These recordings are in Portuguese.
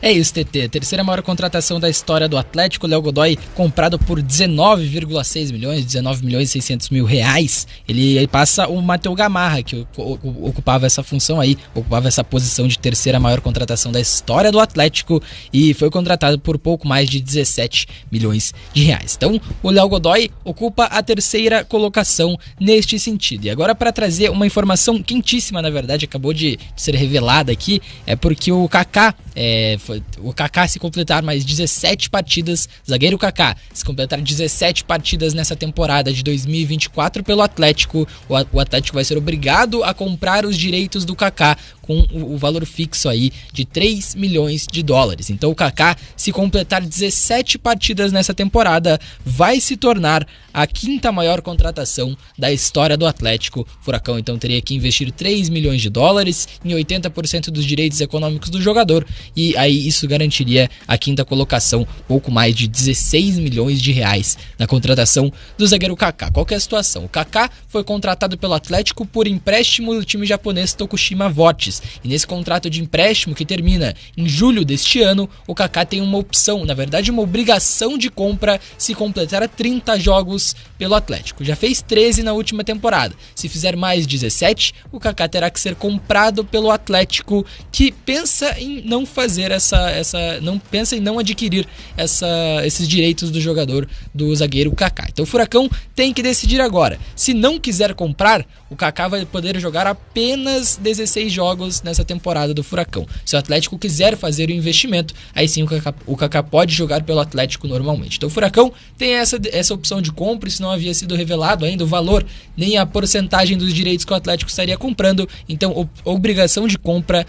É isso, TT. A terceira maior contratação da história do Atlético, Léo Godoy, comprado por 19,6 milhões, 19 milhões e 600 mil reais. Ele passa o Matheus Gamarra, que ocupava essa função aí, ocupava essa posição de terceira maior contratação da história do Atlético e foi contratado por pouco mais de 17 milhões de reais. Então, o Léo Godoy ocupa a terceira colocação neste sentido. E agora, para trazer uma informação quentíssima, na verdade, acabou de ser revelada aqui, é porque o Kaká, se completar mais 17 partidas, zagueiro Kaká, se completar 17 partidas nessa temporada de 2024 pelo Atlético, o Atlético vai ser obrigado a comprar os direitos do Kaká com o valor fixo aí de 3 milhões de dólares. Então o Kaká, se completar 17 partidas nessa temporada, vai se tornar a quinta maior contratação da história do Atlético. O Furacão então teria que investir 3 milhões de dólares em 80% dos direitos econômicos do jogador e aí isso garantiria a quinta colocação, pouco mais de 16 milhões de reais na contratação do zagueiro Kaká. Qual que é a situação? O Kaká foi contratado pelo Atlético por empréstimo do time japonês Tokushima Vortis. E nesse contrato de empréstimo que termina em julho deste ano, o Kaká tem uma opção, na verdade uma obrigação de compra se completar 30 jogos pelo Atlético. Já fez 13 na última temporada. Se fizer mais 17, o Kaká terá que ser comprado pelo Atlético, que pensa em não fazer pensa em não adquirir esses direitos do jogador, do zagueiro Kaká. Então o Furacão tem que decidir agora. Se não quiser comprar, o Kaká vai poder jogar apenas 16 jogos nessa temporada do Furacão. Se o Atlético quiser fazer o investimento, aí sim o Kaká pode jogar pelo Atlético normalmente. Então o Furacão tem essa opção de compra, isso não havia sido revelado ainda, o valor, nem a porcentagem dos direitos que o Atlético estaria comprando, então obrigação de compra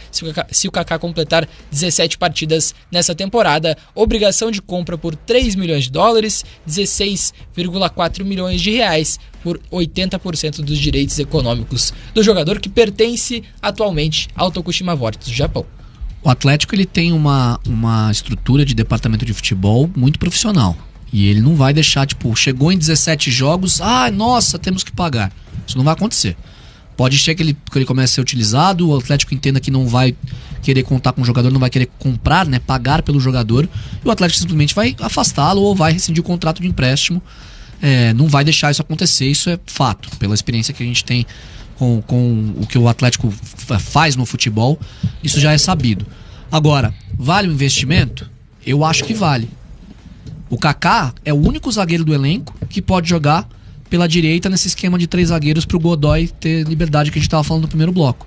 se o Kaká completar 17 partidas nessa temporada, obrigação de compra por 3 milhões de dólares, 16,4 milhões de reais por 80% dos direitos econômicos do jogador que pertence atualmente ao Tokushima Vortis do Japão. O Atlético ele tem uma estrutura de departamento de futebol muito profissional e ele não vai deixar, chegou em 17 jogos, nossa, temos que pagar. Isso não vai acontecer. Pode ser que ele comece a ser utilizado, o Atlético entenda que não vai querer contar com o jogador, não vai querer comprar, pagar pelo jogador, e o Atlético simplesmente vai afastá-lo ou vai rescindir o contrato de empréstimo. Não vai deixar isso acontecer, isso é fato, pela experiência que a gente tem com o que o Atlético faz no futebol, isso já é sabido. Agora, vale o investimento? Eu acho que vale. O Kaká é o único zagueiro do elenco que pode jogar pela direita nesse esquema de 3 zagueiros para o Godoy ter liberdade que a gente estava falando no primeiro bloco.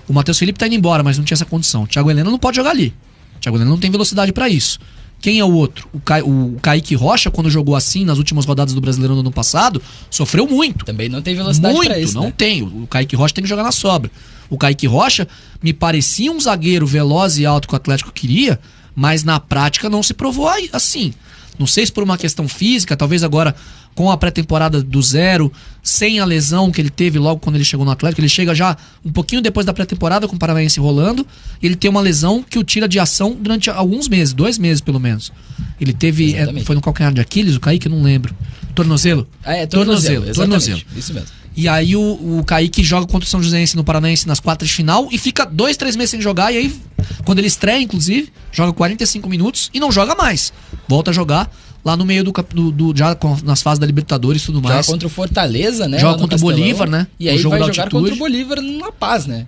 O Matheus Felipe está indo embora, mas não tinha essa condição. O Thiago Heleno não pode jogar ali. O Thiago Heleno não tem velocidade para isso. Quem é o outro? O Kaique Rocha, quando jogou assim nas últimas rodadas do Brasileirão do ano passado, sofreu muito. Também não tem velocidade para isso, não tem. O Kaique Rocha tem que jogar na sobra. O Kaique Rocha me parecia um zagueiro veloz e alto que o Atlético queria, mas na prática não se provou assim. Não sei se por uma questão física, talvez agora com a pré-temporada do zero, sem a lesão que ele teve logo quando ele chegou no Atlético, ele chega já um pouquinho depois da pré-temporada com o Paranaense rolando, e ele tem uma lesão que o tira de ação durante alguns meses, 2 meses pelo menos. Ele teve, foi no calcanhar de Aquiles, o Kaique, não lembro. Tornozelo? Tornozelo. Isso mesmo. E aí o Kaique joga contra o São Joséense no Paranaense nas quartas de final e fica 2-3 meses sem jogar, e aí quando ele estreia, inclusive, joga 45 minutos e não joga mais. Volta a jogar lá no meio já nas fases da Libertadores e tudo mais. Joga contra o Fortaleza, né? Joga contra o Bolívar, né? E aí vai jogar contra o Bolívar na Paz, né?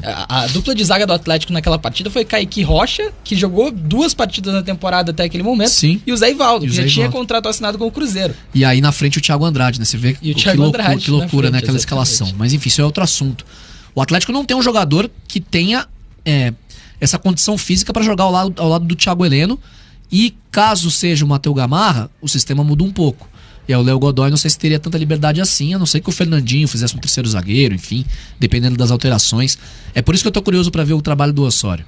A dupla de zaga do Atlético naquela partida foi Kaique Rocha, que jogou 2 partidas na temporada até aquele momento. Sim. E o Zé Ivaldo, que já tinha contrato assinado com o Cruzeiro. E aí na frente o Thiago Andrade, né? Você vê que loucura, né? Aquela escalação. Mas enfim, isso é outro assunto. O Atlético não tem um jogador que tenha essa condição física para jogar ao lado do Thiago Heleno. E caso seja o Matheus Gamarra, o sistema muda um pouco. E aí o Léo Godoy não sei se teria tanta liberdade assim, a não ser que o Fernandinho fizesse um terceiro zagueiro, enfim, dependendo das alterações. É por isso que eu tô curioso para ver o trabalho do Osório.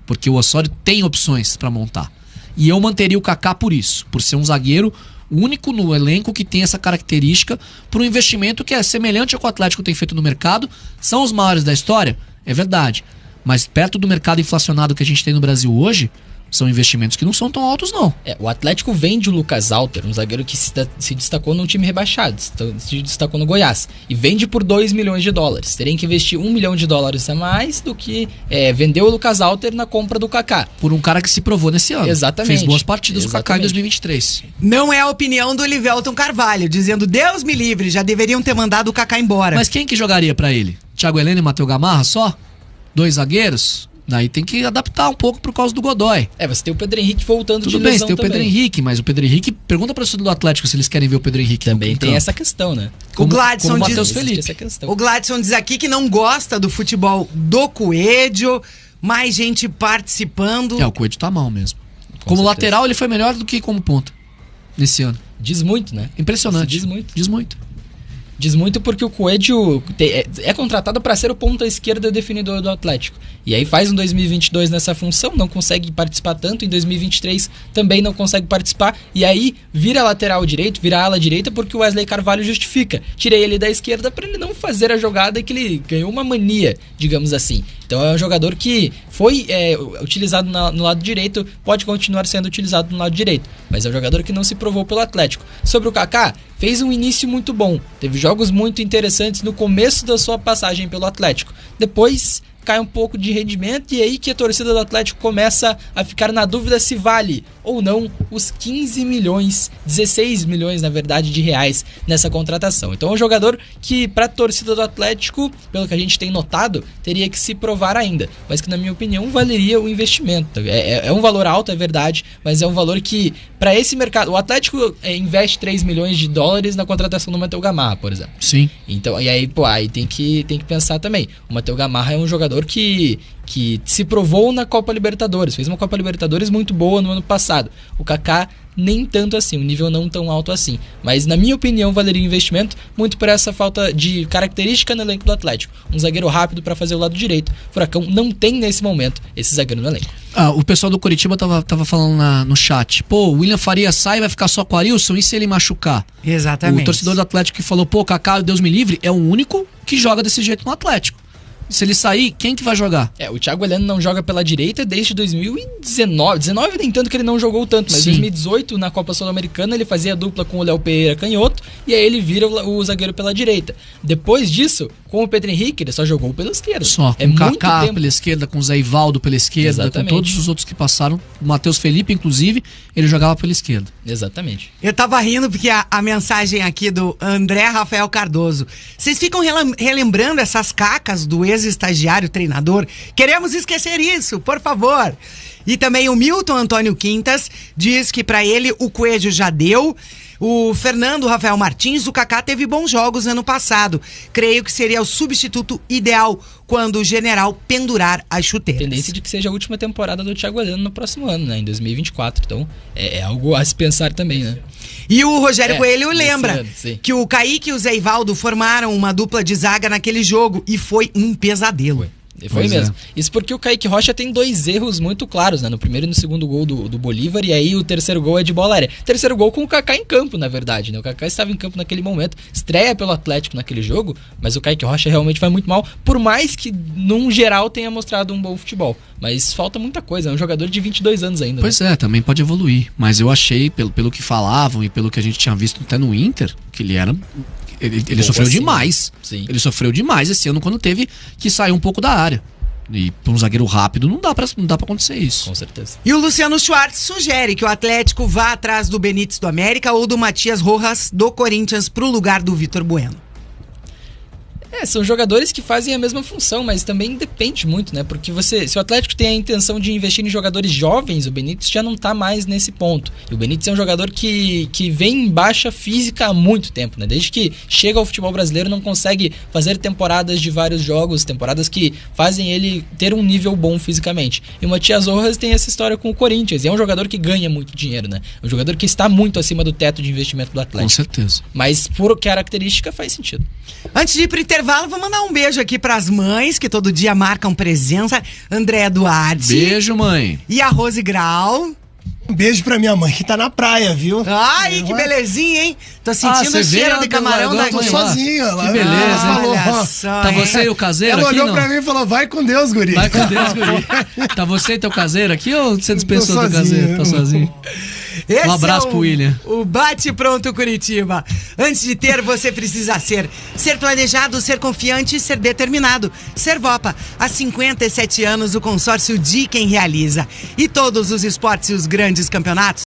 Porque o Osório tem opções para montar. E eu manteria o Kaká por isso, por ser um zagueiro único no elenco que tem essa característica por um investimento que é semelhante ao que o Atlético tem feito no mercado. São os maiores da história? É verdade. Mas perto do mercado inflacionado que a gente tem no Brasil hoje, São investimentos que não são tão altos, não. O Atlético vende o Lucas Alter, um zagueiro que se destacou num time rebaixado, se destacou no Goiás, e vende por 2 milhões de dólares. Teriam que investir 1 milhão de dólares a mais do que vender o Lucas Alter na compra do Kaká. Por um cara que se provou nesse ano. Exatamente. Fez boas partidas o Kaká em 2023. Não é a opinião do Livelton Carvalho, dizendo, Deus me livre, já deveriam ter mandado o Kaká embora. Mas quem que jogaria pra ele? Thiago Heleno e Matheus Gamarra só? 2 zagueiros? Daí tem que adaptar um pouco por causa do Godoy. Você tem o Pedro Henrique voltando Tudo de bem, lesão você tem o Pedro também. Henrique, mas o Pedro Henrique... Pergunta pra torcida do Atlético se eles querem ver o Pedro Henrique Também no tem campo. essa questão, né? O Gladson como o diz... Matheus Felipe. Essa questão. O Gladson diz aqui que não gosta do futebol do Coelho, mais gente participando. O Coelho tá mal mesmo. Com Como certeza. lateral, ele foi melhor do que como ponta nesse ano. Diz muito, né? Impressionante. Diz muito. Diz muito. Diz muito porque o Coelho é contratado para ser o ponta esquerda definidor do Atlético. E aí faz um 2022 nessa função, não consegue participar tanto, em 2023 também não consegue participar, e aí vira lateral direito, vira ala direita, porque o Wesley Carvalho justifica. Tirei ele da esquerda para ele não fazer a jogada que ele ganhou uma mania, digamos assim. Então é um jogador que foi utilizado no lado direito, pode continuar sendo utilizado no lado direito, mas é um jogador que não se provou pelo Atlético. Sobre o Kaká, fez um início muito bom, teve jogos muito interessantes no começo da sua passagem pelo Atlético. Depois cai um pouco de rendimento e é aí que a torcida do Atlético começa a ficar na dúvida se vale ou não os 15 milhões, 16 milhões na verdade de reais nessa contratação. Então é um jogador que para a torcida do Atlético, pelo que a gente tem notado, teria que se provar ainda, mas que na minha opinião valeria o investimento. É um valor alto, é verdade, mas é um valor que para esse mercado, o Atlético investe 3 milhões de dólares na contratação do Matheus Gamarra, por exemplo. Sim. Então, e aí, aí tem que pensar também. O Matheus Gamarra é um jogador que se provou na Copa Libertadores, fez uma Copa Libertadores muito boa no ano passado. O Kaká nem tanto assim, um nível não tão alto assim. Mas na minha opinião valeria o investimento muito por essa falta de característica no elenco do Atlético. Um zagueiro rápido para fazer o lado direito. O Furacão não tem nesse momento esse zagueiro no elenco. O pessoal do Coritiba tava falando no chat. Pô, o William Faria sai, vai ficar só com o Arilson, e se ele machucar? Exatamente. O torcedor do Atlético que falou, pô, Kaká, Deus me livre, é o único que joga desse jeito no Atlético. Se ele sair, quem que vai jogar? O Thiago Heleno não joga pela direita desde 2019. 19 nem tanto que ele não jogou tanto, mas em 2018, na Copa Sul-Americana, ele fazia dupla com o Léo Pereira canhoto, e aí ele vira o zagueiro pela direita. Depois disso, com o Pedro Henrique, ele só jogou pela esquerda. Só, com o Kaká pela esquerda, com o Zé Ivaldo pela esquerda, Exatamente. Com todos os outros que passaram. O Matheus Felipe, inclusive, ele jogava pela esquerda. Exatamente. Eu tava rindo porque a mensagem aqui do André Rafael Cardoso. Vocês ficam relembrando essas cacas do ex-estagiário treinador? Queremos esquecer isso, por favor. E também o Milton Antônio Quintas diz que pra ele o Coelho já deu. O Fernando Rafael Martins, o Kaká teve bons jogos ano passado. Creio que seria o substituto ideal quando o general pendurar as chuteiras. Tendência de que seja a última temporada do Thiago Heleno no próximo ano, né? Em 2024. Então, é algo a se pensar também, né? E o Rogério Coelho lembra ano, que o Kaique e o Zé Ivaldo formaram uma dupla de zaga naquele jogo e foi um pesadelo. Foi mesmo. Isso porque o Kaique Rocha tem 2 erros muito claros, né? No primeiro e no segundo gol do Bolívar, e aí o terceiro gol é de bola aérea. Terceiro gol com o Kaká em campo, na verdade, né? O Kaká estava em campo naquele momento, estreia pelo Atlético naquele jogo, mas o Kaique Rocha realmente vai muito mal, por mais que, num geral, tenha mostrado um bom futebol. Mas falta muita coisa, é um jogador de 22 anos ainda. Pois né? Também pode evoluir. Mas eu achei, pelo que falavam e pelo que a gente tinha visto até no Inter, que ele era... Ele sofreu assim, demais. Sim. Ele sofreu demais esse ano quando teve que sair um pouco da área. E para um zagueiro rápido não dá pra acontecer isso. Com certeza. E o Luciano Schwartz sugere que o Atlético vá atrás do Benítez do América ou do Matias Rojas do Corinthians pro lugar do Vitor Bueno. São jogadores que fazem a mesma função, mas também depende muito, né? Porque se o Atlético tem a intenção de investir em jogadores jovens, o Benítez já não tá mais nesse ponto. E o Benítez é um jogador que vem em baixa física há muito tempo, né? Desde que chega ao futebol brasileiro, não consegue fazer temporadas de vários jogos, temporadas que fazem ele ter um nível bom fisicamente. E o Matias Rojas tem essa história com o Corinthians, e é um jogador que ganha muito dinheiro, né? É um jogador que está muito acima do teto de investimento do Atlético. Com certeza. Mas por característica faz sentido. Antes de ir pro intervalo, vou mandar um beijo aqui pras mães que todo dia marcam presença. Andréa Duarte. Beijo, mãe. E a Rose Grau. Um beijo pra minha mãe que tá na praia, viu? Ai, que belezinha, hein? Tô sentindo você o cheiro vê, de camarão agora daqui. Tô sozinho, ela Que beleza, ela falou, Olha ó, só, Tá hein? você e o caseiro ela aqui, olhou não? pra mim e falou, vai com Deus, guri. Vai com Deus, guri. Tá você e teu caseiro aqui ou você dispensou Tô teu sozinho. caseiro? Tá sozinho. Esse abraço pro William. O Bate Pronto Curitiba. Antes de ter, você precisa ser. Ser planejado, ser confiante e ser determinado. Servopa. Há 57 anos, o consórcio de quem realiza. E todos os esportes e os grandes campeonatos